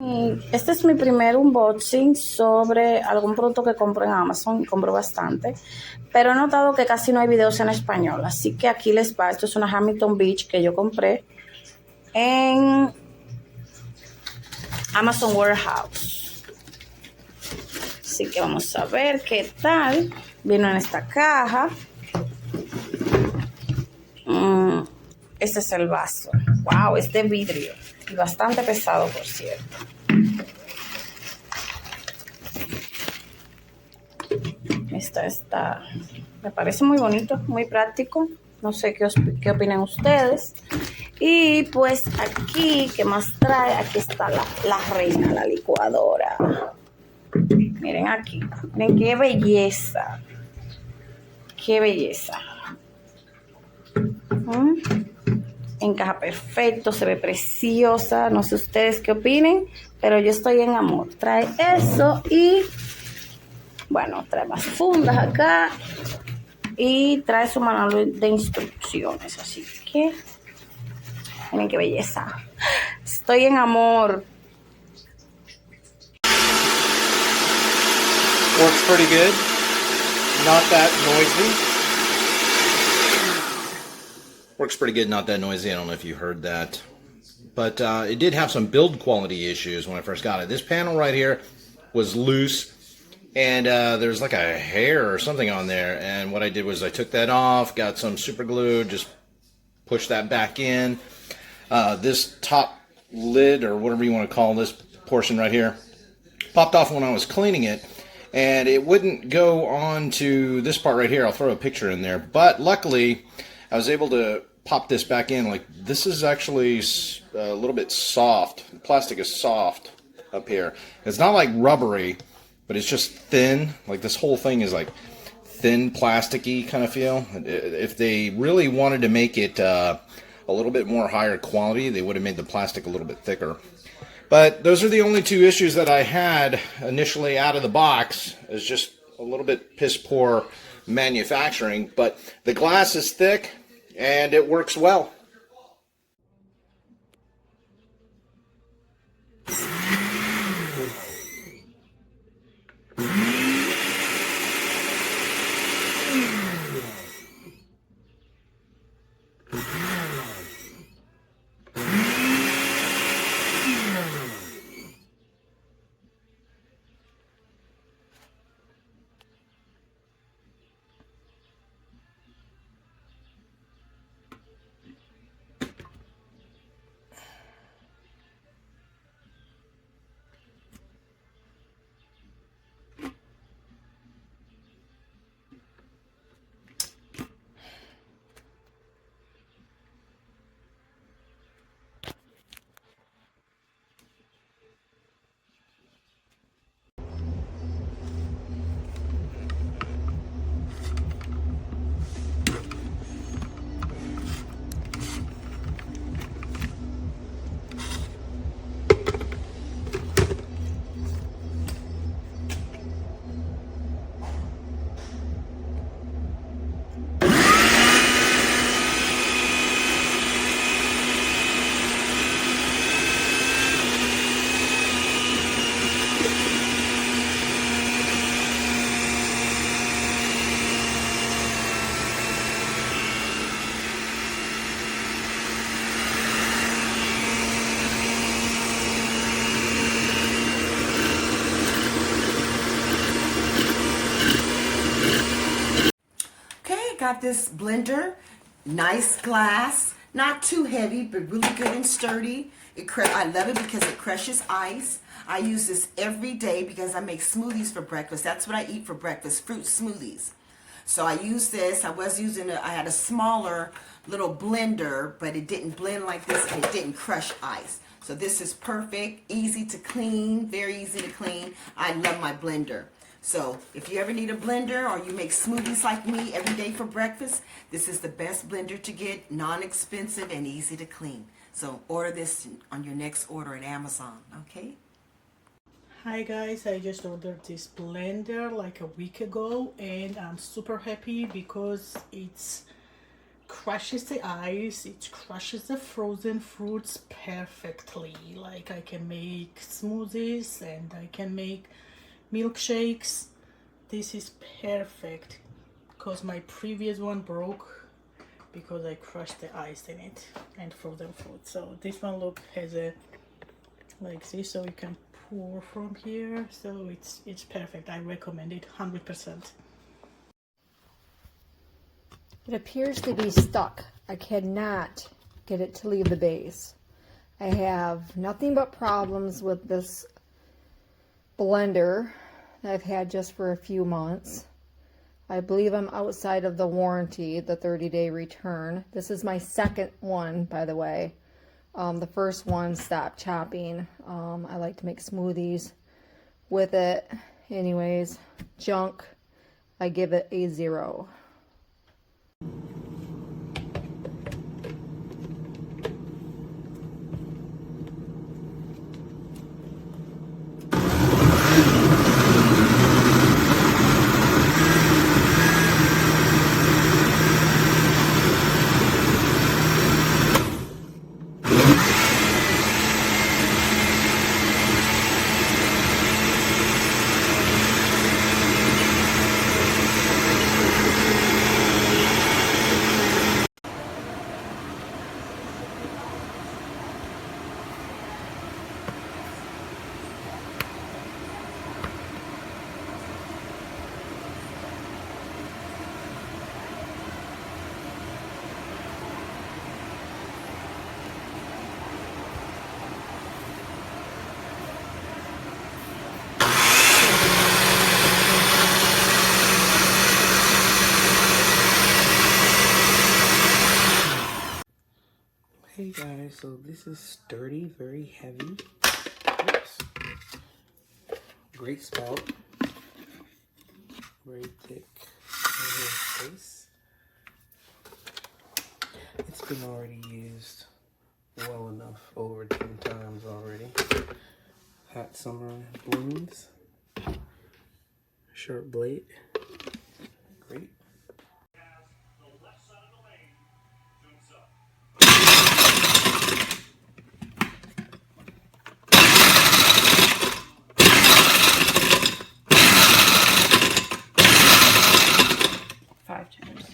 Y este es mi primer unboxing sobre algún producto que compro en Amazon, y compro bastante, pero he notado que casi no hay videos en español, así que aquí les va. Esto es una Hamilton Beach que yo compré en Amazon Warehouse, así que vamos a ver qué tal. Vino en esta caja. Mm, este es el vaso. Wow, es de vidrio y bastante pesado, por cierto. Me parece muy bonito, muy práctico. No sé qué opinan ustedes. Y pues aquí, ¿qué más trae? Aquí está la reina, la licuadora. Miren aquí, miren qué belleza. Qué belleza. ¿Mm? Encaja perfecto, se ve preciosa. No sé ustedes qué opinen, pero yo estoy en amor. Trae eso y, bueno, trae más fundas acá y trae su manual de instrucciones. Así que, miren qué belleza. Estoy en amor. Works pretty good. Not that noisy. Works pretty good, not that noisy. I don't know if you heard that. But it did have some build quality issues when I first got it. This panel right here was loose, and there's like a hair or something on there. And what I did was I took that off, got some super glue, just pushed that back in. This top lid, or whatever you want to call this portion right here, popped off when I was cleaning it, and it wouldn't go on to this part right here. I'll throw a picture in there, but luckily I was able to pop this back in. Like, this is actually a little bit soft. The plastic is soft up here. It's not like rubbery, but it's just thin. Like, this whole thing is like thin plasticky kind of feel. If they really wanted to make it a little bit more higher quality, they would have made the plastic a little bit thicker. But those are the only two issues that I had initially out of the box. It's just a little bit piss poor manufacturing, but the glass is thick and it works well. Okay, got this blender, nice glass, not too heavy, but really good and sturdy. I love it because it crushes ice. I use this every day because I make smoothies for breakfast. That's what I eat for breakfast, fruit smoothies. So I use this. I had a smaller little blender, but it didn't blend like this and it didn't crush ice. So this is perfect, easy to clean, very easy to clean. I love my blender. So if you ever need a blender or you make smoothies like me every day for breakfast, this is the best blender to get, non-expensive and easy to clean. So order this on your next order at Amazon, okay? Hi guys, I just ordered this blender like a week ago and I'm super happy because it's crushes the ice, it crushes the frozen fruits perfectly. Like I can make smoothies and I can make milkshakes. This is perfect because my previous one broke because I crushed the ice in it and frozen fruit. So this one, look, has a like this, so you can pour from here. So it's perfect. I recommend it 100%. It appears to be stuck. I cannot get it to leave the base. I have nothing but problems with this blender that I've had just for a few months. I believe I'm outside of the warranty, the 30-day return. This is my second one, by the way. The first one stopped chopping. I like to make smoothies with it. Anyways, junk. I give it a 0. Hey guys, so this is sturdy, very heavy. Oops. Great spout. Very thick base. It's been already used well enough, over 10 times already. Hot summer blooms. Sharp blade. Great. 5 times.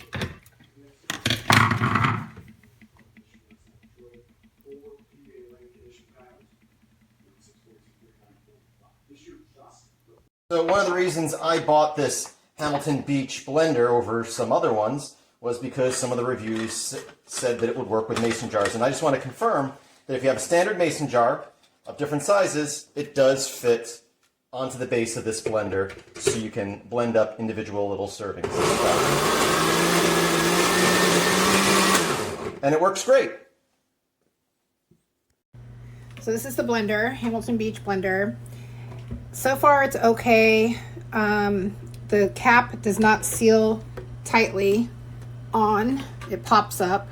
So one of the reasons I bought this Hamilton Beach blender over some other ones was because some of the reviews said that it would work with mason jars. And I just want to confirm that if you have a standard mason jar of different sizes, it does fit onto the base of this blender, so you can blend up individual little servings. And it works great. So this is the blender, Hamilton Beach blender. So far it's okay. The cap does not seal tightly on. It pops up.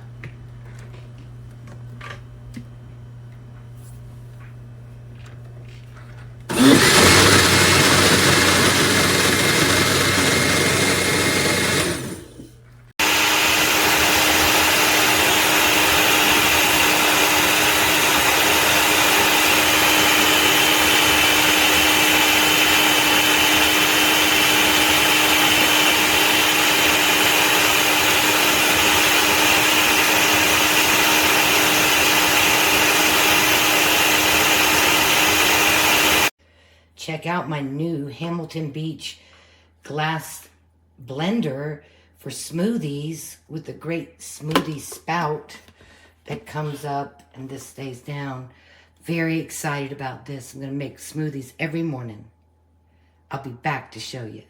Check out my new Hamilton Beach glass blender for smoothies with a great smoothie spout that comes up and this stays down. Very excited about this. I'm going to make smoothies every morning. I'll be back to show you.